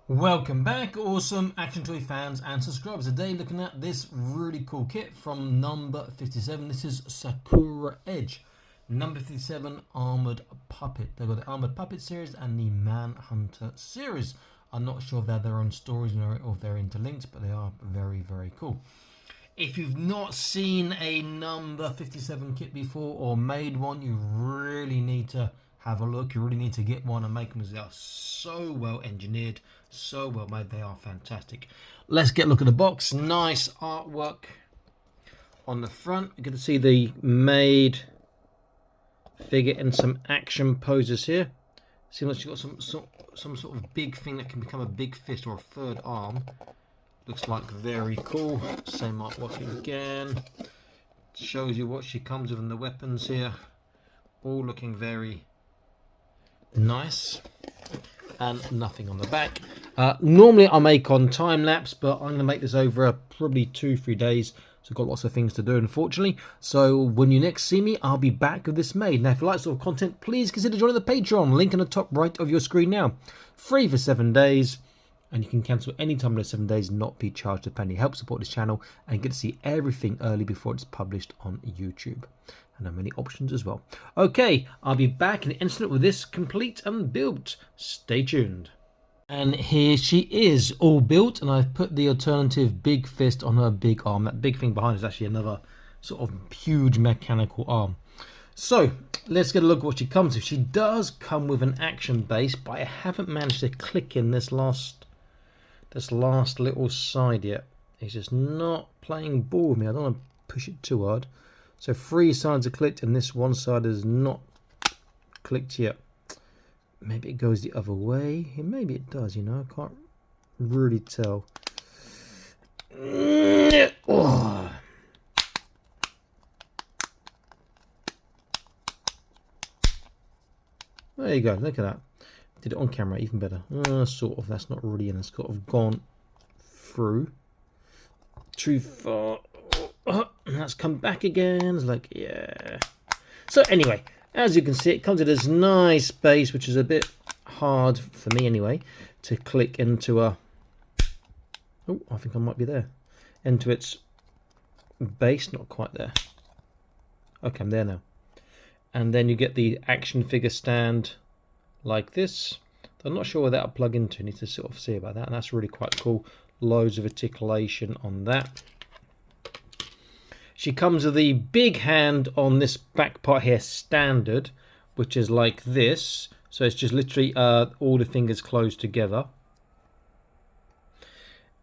Welcome back, awesome action toy fans and subscribers. Today looking at this really cool kit from number 57. This is Sakura Edge. Number 57 Armored Puppet. They've got the Armored Puppet series and the Manhunter series. I'm not sure if they're their own stories or if they're interlinked, but they are very, very cool. If you've not seen a number 57 kit before or made one, you really need to have a look. You really need to get one and make them, as they are so well engineered, so well made. They are fantastic. Let's get a look at the box. Nice artwork on the front. You get to see the made figure in some action poses here. Seems like she's got some sort of big thing that can become a big fist or a third arm. Looks like very cool. Same artwork again. Shows you what she comes with and the weapons here. All looking very nice. And nothing on the back. Normally I make on time lapse, but I'm going to make this over probably 2-3 days. So I've got lots of things to do, unfortunately. So when you next see me, I'll be back with this made. Now, if you like this sort of content, please consider joining the Patreon. Link in the top right of your screen now. Free for 7 days. And you can cancel any time in those 7 days, not be charged a penny. Help support this channel and get to see everything early before it's published on YouTube. And there are many options as well. Okay, I'll be back in an instant with this complete and built. Stay tuned. And here she is, all built, and I've put the alternative big fist on her big arm. That big thing behind is actually another sort of huge mechanical arm. So let's get a look at what she comes with. She does come with an action base, but I haven't managed to click in this last little side yet. It's just not playing ball with me. I don't want to push it too hard. So 3 sides are clicked and this one side is not clicked yet. Maybe it goes the other way. Maybe it does, you know. I can't really tell. Oh. There you go. Look at that. Did it on camera, even better. Sort of. That's not really in. It's sort of gone through too far. That's come back again. It's like, yeah. So anyway, as you can see, it comes with this nice base, which is a bit hard for me anyway, to click into a... Oh, I think I might be there. Into its base. Not quite there. Okay, I'm there now. And then you get the action figure stand like this. I'm not sure where that'll plug into. Need to sort of see about that. And that's really quite cool. Loads of articulation on that. She comes with the big hand on this back part here, standard, which is like this. So it's just literally all the fingers closed together.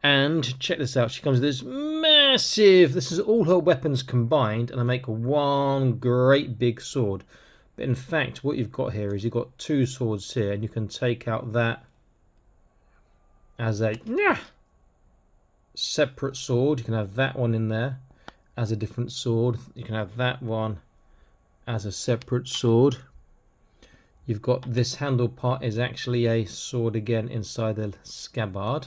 And check this out. She comes with this massive... This is all her weapons combined, and I make one great big sword. But in fact, what you've got here is you've got 2 swords here, and you can take out that as a separate sword. You can have that one in there as a different sword. You can have that one as a separate sword. You've got this handle part is actually a sword again inside the scabbard.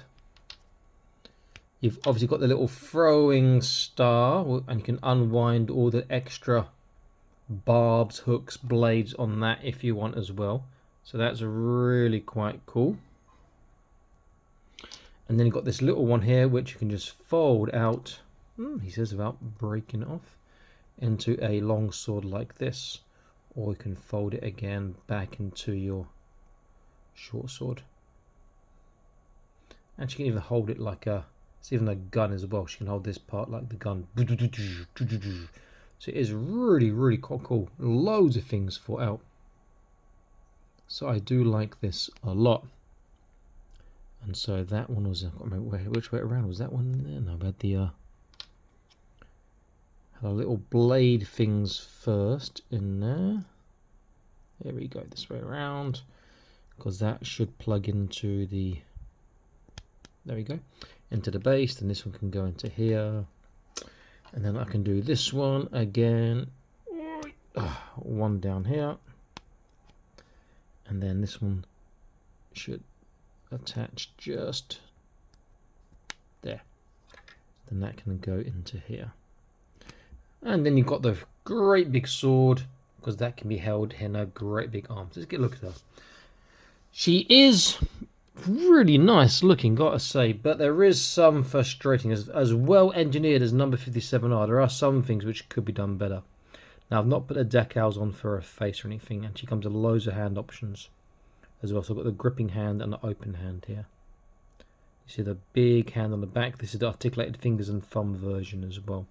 You've obviously got the little throwing star, and you can unwind all the extra barbs, hooks, blades on that if you want as well. So that's really quite cool. And then you've got this little one here which you can just fold out, he says, about breaking it off, into a long sword like this, or you can fold it again back into your short sword. And she can even hold it like a... It's even a gun as well. She can hold this part like the gun. So it is really, really quite cool. Loads of things thought out. So I do like this a lot. And so that one was... I can't remember which way around. Was that one there? No, I had the... had a little blade things first in there. There we go. This way around. Because that should plug into the... There we go. Into the base, then this one can go into here, and then I can do this one again, one down here, and then this one should attach just there. Then that can go into here, and then you've got the great big sword, because that can be held in a great big arm. So let's get a look at her. She is really nice looking, gotta say, but there is some frustrating. As well engineered as number 57 are, there are some things which could be done better. Now, I've not put the decals on for her face or anything, and she comes with loads of hand options as well. So I've got the gripping hand and the open hand here. You see the big hand on the back. This is the articulated fingers and thumb version as well.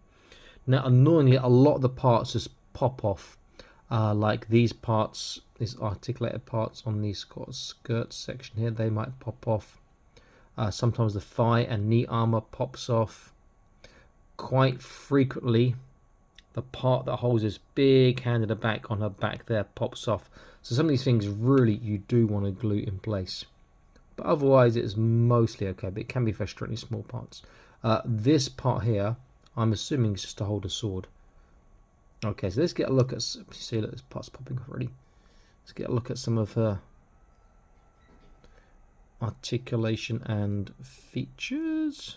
Now, annoyingly, a lot of the parts just pop off. Like these parts, these articulated parts on these skirt section here, they might pop off. Sometimes the thigh and knee armor pops off. Quite frequently, the part that holds this big hand in the back on her back there pops off. So some of these things really you do want to glue in place. But otherwise it's mostly okay, but it can be frustratingly small parts. This part here, I'm assuming is just to hold a sword. Okay, so let's get a look at, see, look, this part's popping off already. Let's get a look at some of her articulation and features.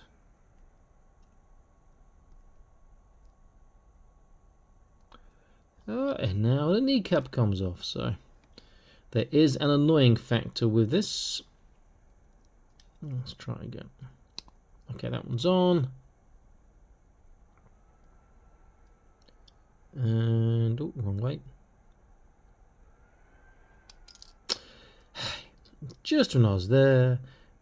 And now the kneecap comes off, so there is an annoying factor with this. Let's try again. Okay, that one's on. And, oh, wrong way. Just when I was there,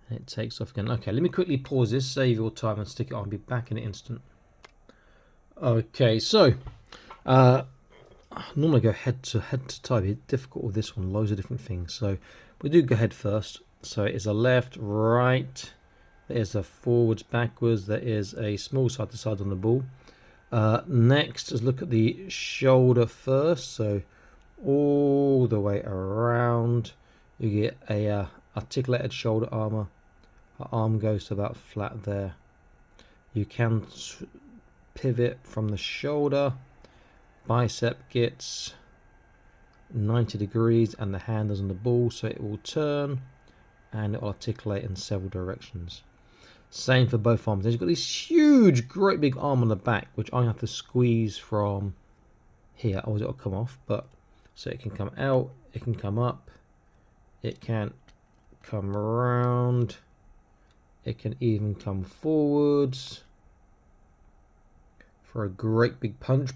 and it takes off again. Okay, let me quickly pause this, save your time, and stick it on. I'll be back in an instant. Okay, so normally go head to toe. It's difficult with this one, loads of different things. So we do go head first. So it is a left, right. There is a forwards, backwards. There is a small side to side on the ball. Next, let's look at the shoulder first. So all the way around, you get a articulated shoulder armor. Her arm goes to about flat there. You can pivot from the shoulder. Bicep gets 90 degrees and the hand is on the ball, so it will turn and it will articulate in several directions. Same for both arms. Then you've got this huge, great big arm on the back, which I have to squeeze from here. Otherwise it'll come off, but so it can come out, it can come up, it can come around, it can even come forwards for a great big punch.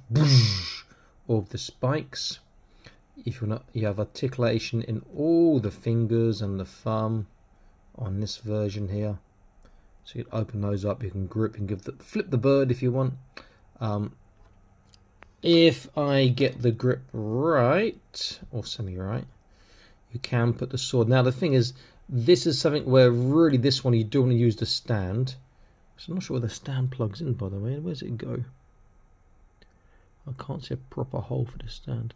All of the spikes. If you want, you have articulation in all the fingers and the thumb on this version here. So you can open those up, you can grip and give the flip the bird if you want. If I get the grip right, or semi-right, you can put the sword. Now the thing is, this is something where really this one you do want to use the stand. So I'm not sure where the stand plugs in, by the way. Where's it go? I can't see a proper hole for this stand.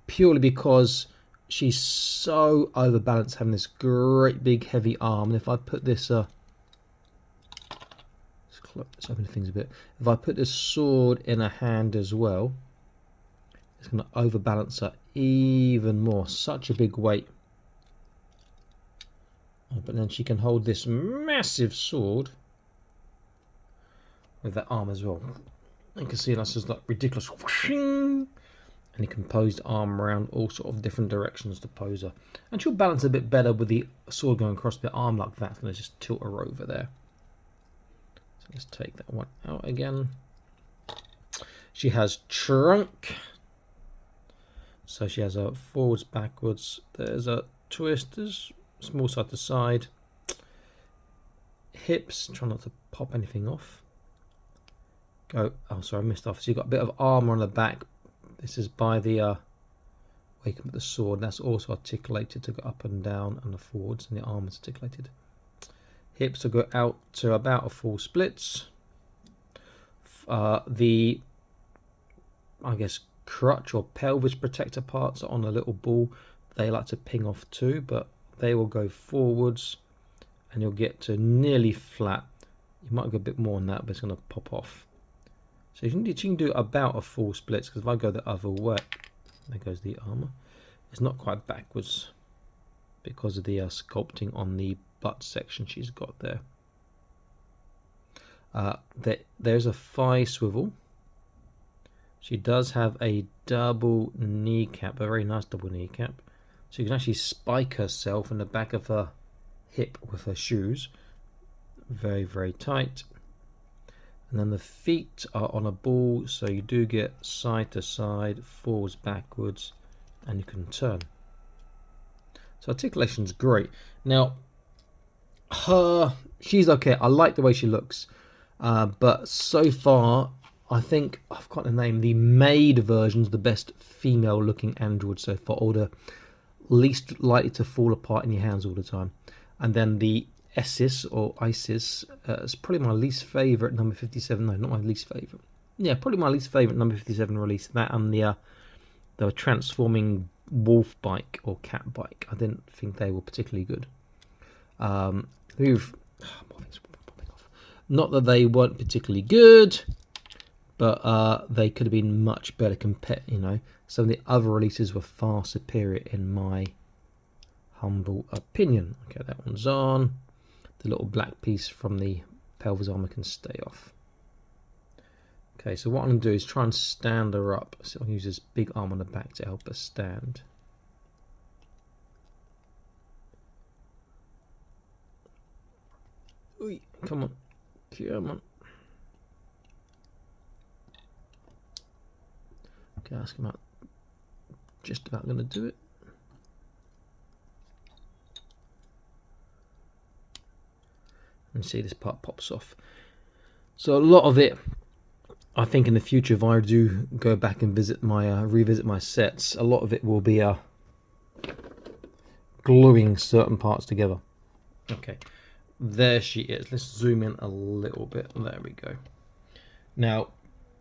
Purely because she's so overbalanced, having this great big heavy arm. And if I put this, let's open things a bit. If I put this sword in her hand as well, it's going to overbalance her even more. Such a big weight. But then she can hold this massive sword with that arm as well. You can see that's just like ridiculous. And you can pose the arm around all sort of different directions to pose her. And she'll balance a bit better with the sword going across the arm like that. It's going to just tilt her over there. So let's take that one out again. She has trunk. So she has a forwards, backwards. There's a twist. There's small side to side. Hips. Try not to pop anything off. Go. Oh, sorry, I missed off. So you've got a bit of armor on the back. This is by the where you can put the sword. That's also articulated to go up and down, and the forwards, and the arm is articulated. Hips will go out to about a full splits. The, I guess, crutch or pelvis protector parts are on a little ball. They like to ping off too, but they will go forwards, and you'll get to nearly flat. You might go a bit more than that, but it's going to pop off. So you can do about a full splits, because if I go the other way, there goes the armor. It's not quite backwards because of the sculpting on the butt section she's got there. There's a thigh swivel. She does have a double kneecap, a very nice double kneecap. So you can actually spike herself in the back of her hip with her shoes. Very, very tight. And then the feet are on a ball, so you do get side to side, forwards, backwards, and you can turn. So articulation's great. Now, she's okay. I like the way she looks, but so far, I think I've got the name. The made version's the best female-looking android so far, or the least likely to fall apart in your hands all the time. And then the Isis or Isis is probably my least favourite number 57. No, not my least favourite. Yeah, probably my least favourite number 57 release. That and the transforming wolf bike or cat bike. I didn't think they were particularly good. Not that they weren't particularly good, but they could have been much better compared. You know, some of the other releases were far superior in my humble opinion. Okay, that one's on. The little black piece from the pelvis armor can stay off. Okay, so what I'm going to do is try and stand her up. So I'll use this big arm on the back to help her stand. Ooh, come on. Come on. Okay, that's about just about going to do it. And see, this part pops off. So a lot of it, I think in the future, if I do go back and visit my revisit my sets, a lot of it will be gluing certain parts together. Okay, there she is. Let's zoom in a little bit. There we go. Now,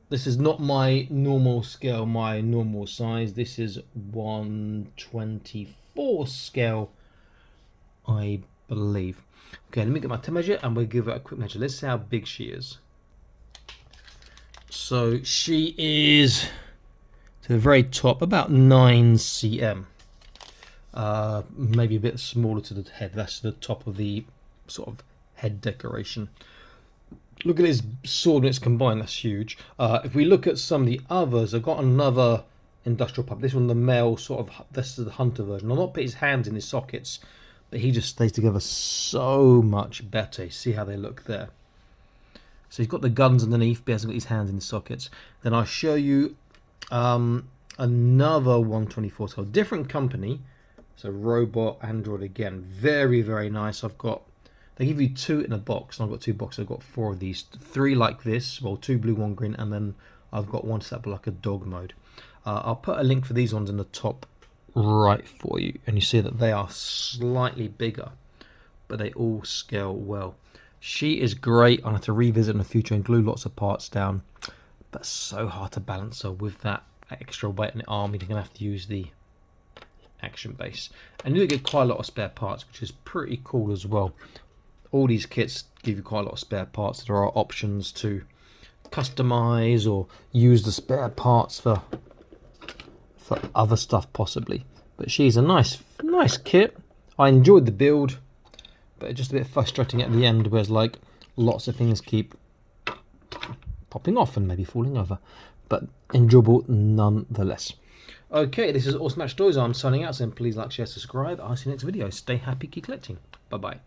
this is not my normal scale, my normal size. This is 1/24 scale, I believe. Okay, let me get my tape measure and we'll give it a quick measure. Let's see how big she is. So she is to the very top, about 9 cm. Maybe a bit smaller to the head. That's the top of the sort of head decoration. Look at this sword when it's combined, that's huge. If we look at some of the others, I've got another industrial pup. This one, the male, sort of, this is the hunter version. I'll not put his hands in his sockets, but he just stays together so much better. See how they look there. So he's got the guns underneath, but he hasn't got his hands in his sockets. Then I'll show you another 1/24 scale, different company. So robot android again, very, very nice. They give you 2 in a box, and I've got 2 boxes. I've got 4 of these, 3 like this, well, 2 blue, 1 green, and then I've got one set up like a dog mode. I'll put a link for these ones in the top right for you, and you see that they are slightly bigger, but they all scale well. She is great. I'll have to revisit in the future and glue lots of parts down, but so hard to balance her with that extra weight on the arm. You're gonna have to use the action base, and you get quite a lot of spare parts, which is pretty cool as well. All these kits give you quite a lot of spare parts. There are options to customize or use the spare parts for other stuff possibly. But she's a nice kit. I enjoyed the build, but it's just a bit frustrating at the end, whereas like lots of things keep popping off and maybe falling over, but enjoyable nonetheless. Okay, this is Awesome Match Toys. I'm signing out, so please like, share, subscribe. I'll see you next video. Stay happy, keep collecting. Bye bye.